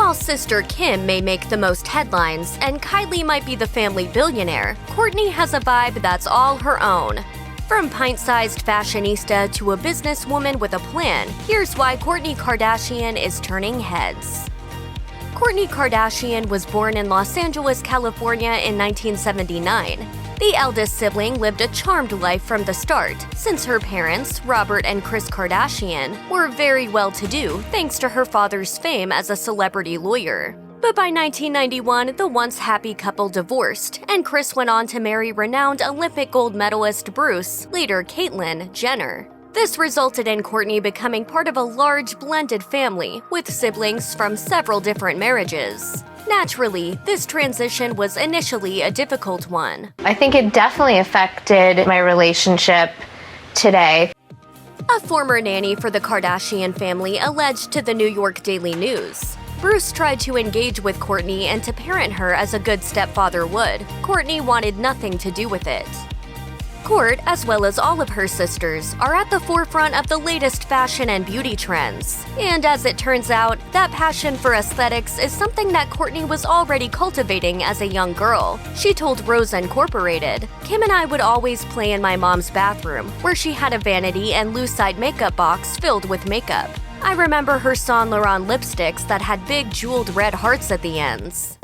While sister Kim may make the most headlines and Kylie might be the family billionaire, Kourtney has a vibe that's all her own. From pint-sized fashionista to a businesswoman with a plan, here's why Kourtney Kardashian is turning heads. Kourtney Kardashian was born in Los Angeles, California in 1979. The eldest sibling lived a charmed life from the start, since her parents, Robert and Kris Kardashian, were very well-to-do thanks to her father's fame as a celebrity lawyer. But by 1991, the once happy couple divorced, and Kris went on to marry renowned Olympic gold medalist Bruce, later Caitlyn, Jenner. This resulted in Kourtney becoming part of a large blended family with siblings from several different marriages. Naturally, this transition was initially a difficult one. I think it definitely affected my relationship today. A former nanny for the Kardashian family alleged to the New York Daily News. Bruce tried to engage with Kourtney and to parent her as a good stepfather would. Kourtney wanted nothing to do with it. Kourt, as well as all of her sisters, are at the forefront of the latest fashion and beauty trends. And as it turns out, that passion for aesthetics is something that Kourtney was already cultivating as a young girl. She told Rose Incorporated, "Kim and I would always play in my mom's bathroom, where she had a vanity and Lucite makeup box filled with makeup. I remember her Saint Laurent lipsticks that had big jeweled red hearts at the ends."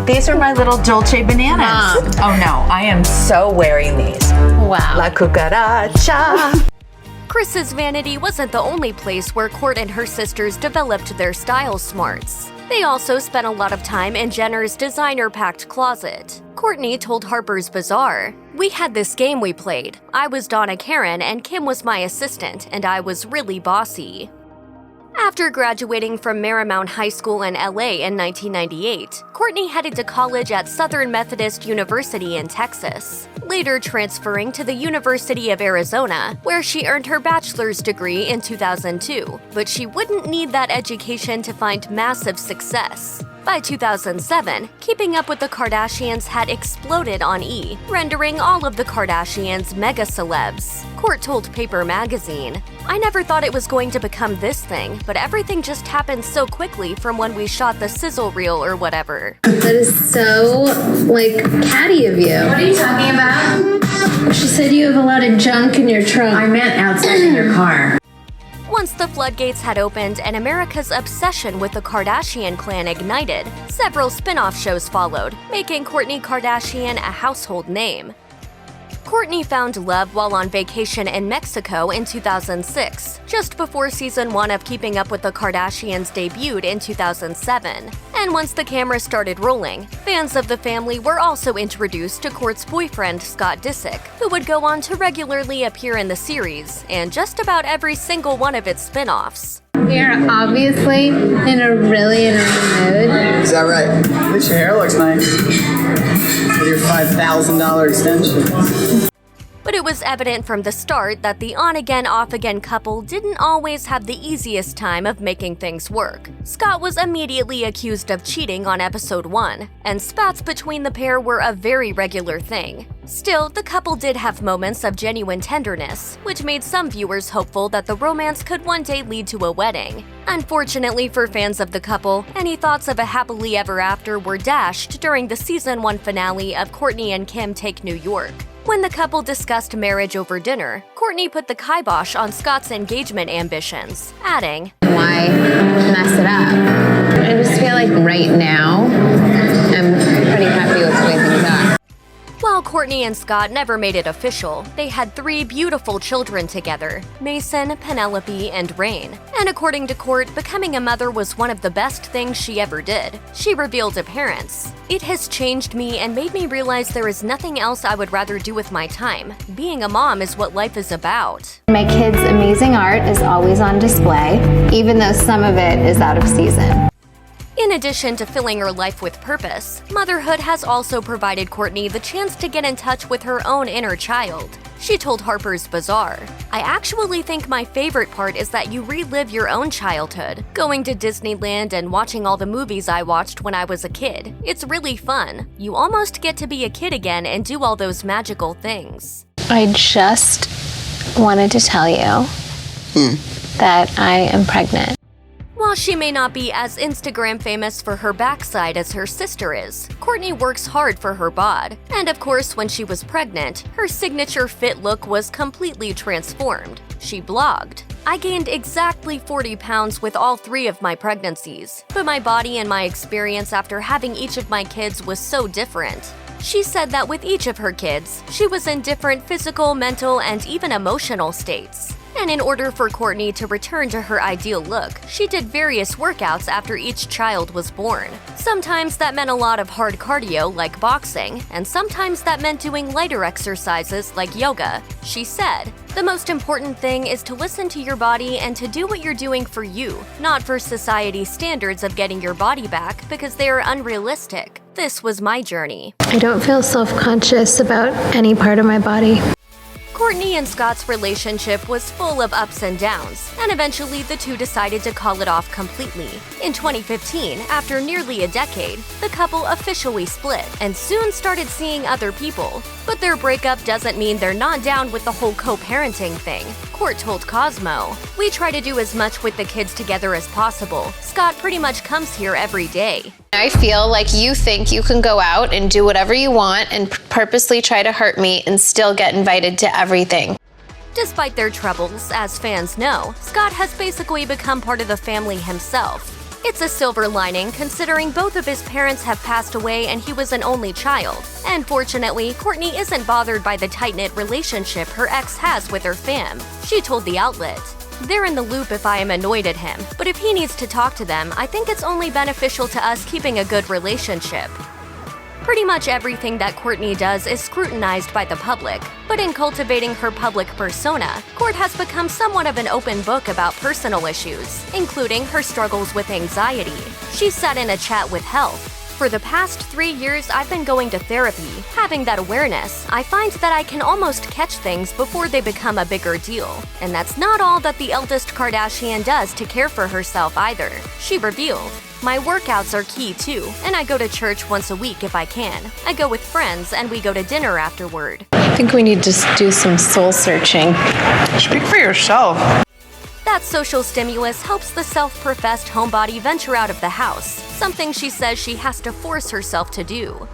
These are my little Dolce bananas. Oh no, I am so wearing these. Wow. La cucaracha. Kris's vanity wasn't the only place where Kourt and her sisters developed their style smarts. They also spent a lot of time in Jenner's designer-packed closet. Kourtney told Harper's Bazaar, "We had this game we played. I was Donna Karan and Kim was my assistant, and I was really bossy." After graduating from Marymount High School in LA in 1998, Kourtney headed to college at Southern Methodist University in Texas, later transferring to the University of Arizona, where she earned her bachelor's degree in 2002. But she wouldn't need that education to find massive success. By 2007, Keeping Up with the Kardashians had exploded on E, rendering all of the Kardashians mega celebs. Kourt told Paper Magazine, "I never thought it was going to become this thing, but everything just happened so quickly from when we shot the sizzle reel or whatever." That is so, catty of you. What are you talking about? She said you have a lot of junk in your trunk. I meant outside in your car. Once the floodgates had opened and America's obsession with the Kardashian clan ignited, several spin-off shows followed, making Kourtney Kardashian a household name. Kourtney found love while on vacation in Mexico in 2006, just before season 1 of Keeping Up with the Kardashians debuted in 2007. And once the camera started rolling, fans of the family were also introduced to Kourt's boyfriend Scott Disick, who would go on to regularly appear in the series and just about every single one of its spin-offs. We are obviously in a really mood. Is that right? At least your hair looks nice. With your $5,000 extension. But it was evident from the start that the on-again, off-again couple didn't always have the easiest time of making things work. Scott was immediately accused of cheating on episode 1, and spats between the pair were a very regular thing. Still, the couple did have moments of genuine tenderness, which made some viewers hopeful that the romance could one day lead to a wedding. Unfortunately for fans of the couple, any thoughts of a happily ever after were dashed during the season 1 finale of Kourtney and Kim Take New York. When the couple discussed marriage over dinner, Kourtney put the kibosh on Scott's engagement ambitions, adding, Why mess it up? I just feel like right now, I'm pretty happy with the way things are. While Kourtney and Scott never made it official, they had 3 beautiful children together, Mason, Penelope, and Rain. And according to Kourt, becoming a mother was one of the best things she ever did. She revealed to parents, "It has changed me and made me realize there is nothing else I would rather do with my time. Being a mom is what life is about." My kids' amazing art is always on display, even though some of it is out of season. In addition to filling her life with purpose, motherhood has also provided Kourtney the chance to get in touch with her own inner child. She told Harper's Bazaar, "I actually think my favorite part is that you relive your own childhood, going to Disneyland and watching all the movies I watched when I was a kid. It's really fun. You almost get to be a kid again and do all those magical things." I just wanted to tell you that I am pregnant. While While she may not be as Instagram famous for her backside as her sister is, Kourtney works hard for her bod. And of course, when she was pregnant, her signature fit look was completely transformed. She blogged, "I gained exactly 40 pounds with all 3 of my pregnancies, but my body and my experience after having each of my kids was so different." She said that with each of her kids, she was in different physical, mental, and even emotional states. And in order for Kourtney to return to her ideal look, she did various workouts after each child was born. Sometimes that meant a lot of hard cardio like boxing, and sometimes that meant doing lighter exercises like yoga. She said, "The most important thing is to listen to your body and to do what you're doing for you, not for society's standards of getting your body back because they are unrealistic. This was my journey." I don't feel self-conscious about any part of my body. Kourtney and Scott's relationship was full of ups and downs, and eventually the two decided to call it off completely. In 2015, after nearly a decade, the couple officially split and soon started seeing other people. But their breakup doesn't mean they're not down with the whole co-parenting thing. Kourt told Cosmo, "We try to do as much with the kids together as possible. Scott pretty much comes here every day." I feel like you think you can go out and do whatever you want and purposely try to hurt me and still get invited to everything. Despite their troubles, as fans know, Scott has basically become part of the family himself. It's a silver lining considering both of his parents have passed away and he was an only child. And fortunately, Kourtney isn't bothered by the tight-knit relationship her ex has with her fam. She told the outlet, "They're in the loop if I am annoyed at him, but if he needs to talk to them, I think it's only beneficial to us keeping a good relationship." Pretty much everything that Kourtney does is scrutinized by the public, but in cultivating her public persona, Kourt has become somewhat of an open book about personal issues, including her struggles with anxiety. She said in a chat with Health, "For the past 3 years, I've been going to therapy. Having that awareness, I find that I can almost catch things before they become a bigger deal. And that's not all that the eldest Kardashian does to care for herself either." She revealed, "My workouts are key too, and I go to church once a week if I can. I go with friends and we go to dinner afterward." I think we need to do some soul searching. Speak for yourself. That social stimulus helps the self-professed homebody venture out of the house, something she says she has to force herself to do.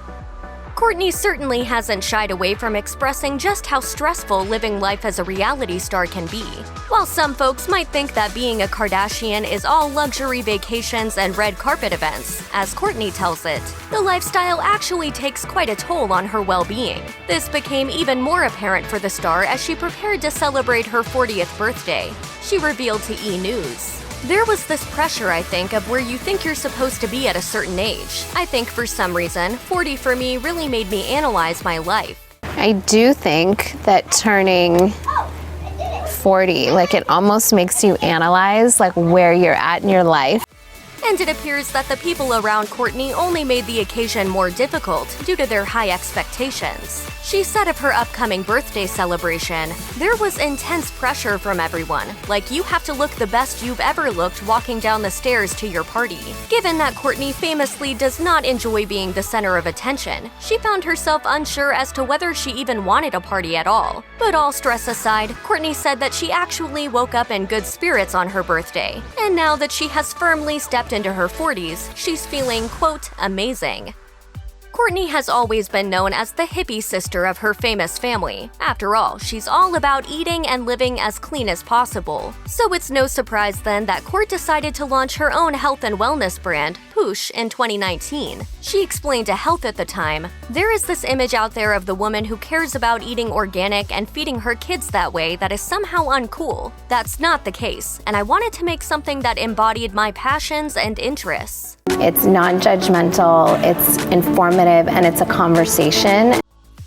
Kourtney certainly hasn't shied away from expressing just how stressful living life as a reality star can be. While some folks might think that being a Kardashian is all luxury vacations and red carpet events, as Kourtney tells it, the lifestyle actually takes quite a toll on her well-being. This became even more apparent for the star as she prepared to celebrate her 40th birthday. She revealed to E! News, "There was this pressure, I think, of where you think you're supposed to be at a certain age. I think for some reason, 40 for me really made me analyze my life." I do think that turning 40, like it almost makes you analyze like where you're at in your life. And it appears that the people around Kourtney only made the occasion more difficult due to their high expectations. She said of her upcoming birthday celebration, "There was intense pressure from everyone, like you have to look the best you've ever looked walking down the stairs to your party." Given that Kourtney famously does not enjoy being the center of attention, she found herself unsure as to whether she even wanted a party at all. But all stress aside, Kourtney said that she actually woke up in good spirits on her birthday. And now that she has firmly stepped into her 40s, she's feeling, quote, "amazing." Kourtney has always been known as the hippie sister of her famous family. After all, she's all about eating and living as clean as possible. So it's no surprise then that Kourt decided to launch her own health and wellness brand, Poosh, in 2019. She explained to Health at the time, "There is this image out there of the woman who cares about eating organic and feeding her kids that way that is somehow uncool. That's not the case, and I wanted to make something that embodied my passions and interests." It's non-judgmental, it's informative, and it's a conversation.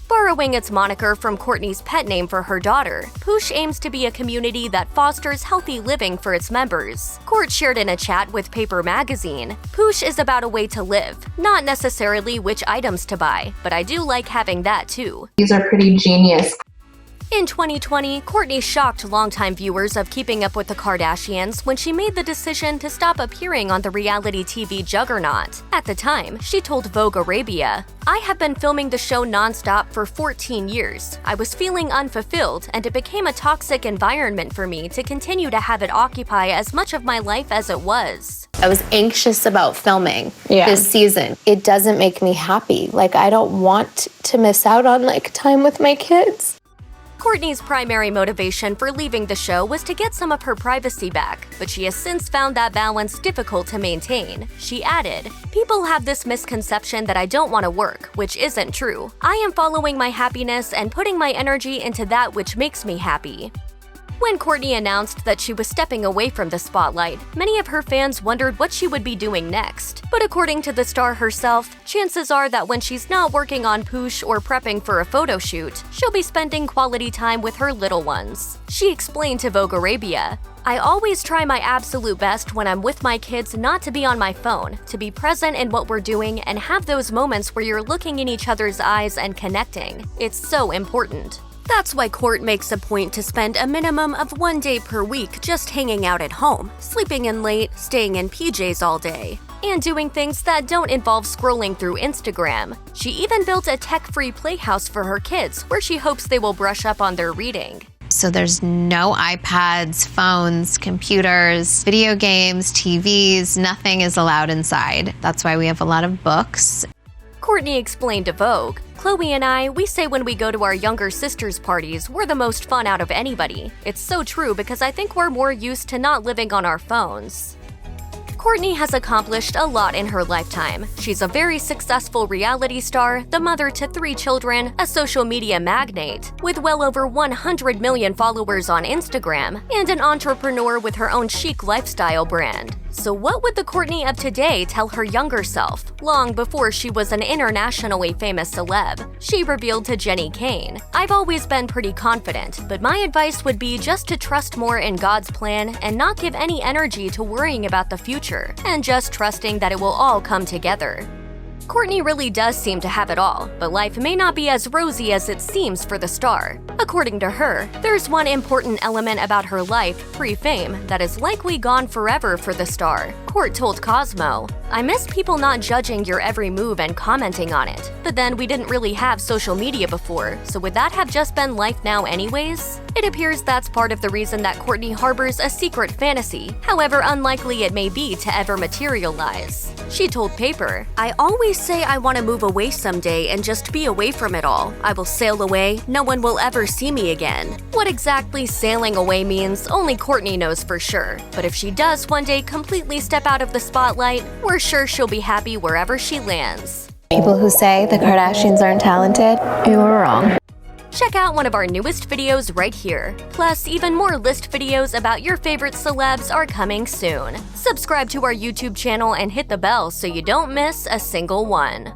Borrowing its moniker from Kourtney's pet name for her daughter, Poosh aims to be a community that fosters healthy living for its members. Kourt shared in a chat with Paper Magazine, "Poosh is about a way to live, not necessarily which items to buy, but I do like having that too." These are pretty genius. In 2020, Kourtney shocked longtime viewers of Keeping Up with the Kardashians when she made the decision to stop appearing on the reality TV juggernaut. At the time, she told Vogue Arabia, "I have been filming the show nonstop for 14 years. I was feeling unfulfilled, and it became a toxic environment for me to continue to have it occupy as much of my life as it was." I was anxious about filming Yeah. this season. It doesn't make me happy. Like, I don't want to miss out on time with my kids. Kourtney's primary motivation for leaving the show was to get some of her privacy back, but she has since found that balance difficult to maintain. She added, "People have this misconception that I don't want to work, which isn't true. I am following my happiness and putting my energy into that which makes me happy." When Kourtney announced that she was stepping away from the spotlight, many of her fans wondered what she would be doing next. But according to the star herself, chances are that when she's not working on Poosh or prepping for a photo shoot, she'll be spending quality time with her little ones. She explained to Vogue Arabia, "I always try my absolute best when I'm with my kids not to be on my phone, to be present in what we're doing and have those moments where you're looking in each other's eyes and connecting. It's so important." That's why Kourt makes a point to spend a minimum of 1 day per week just hanging out at home, sleeping in late, staying in PJs all day, and doing things that don't involve scrolling through Instagram. She even built a tech-free playhouse for her kids where she hopes they will brush up on their reading. So there's no iPads, phones, computers, video games, TVs, nothing is allowed inside. That's why we have a lot of books. Kourtney explained to Vogue, "Chloe and I, we say when we go to our younger sister's parties, we're the most fun out of anybody. It's so true because I think we're more used to not living on our phones." Kourtney has accomplished a lot in her lifetime. She's a very successful reality star, the mother to 3 children, a social media magnate, with well over 100 million followers on Instagram, and an entrepreneur with her own chic lifestyle brand. So what would the Kourtney of today tell her younger self, long before she was an internationally famous celeb? She revealed to Jenny Kane, "I've always been pretty confident, but my advice would be just to trust more in God's plan and not give any energy to worrying about the future, and just trusting that it will all come together." Kourtney really does seem to have it all, but life may not be as rosy as it seems for the star. According to her, there's one important element about her life, pre-fame, that is likely gone forever for the star. Kourt told Cosmo, "I miss people not judging your every move and commenting on it. But then we didn't really have social media before, so would that have just been life now anyways?" It appears that's part of the reason that Kourtney harbors a secret fantasy, however unlikely it may be to ever materialize. She told Paper, "I always say I want to move away someday and just be away from it all. I will sail away, no one will ever see me again." What exactly sailing away means, only Kourtney knows for sure. But if she does one day completely step out of the spotlight, we're sure she'll be happy wherever she lands. People who say the Kardashians aren't talented, you are wrong. Check out one of our newest videos right here. Plus, even more list videos about your favorite celebs are coming soon. Subscribe to our YouTube channel and hit the bell so you don't miss a single one.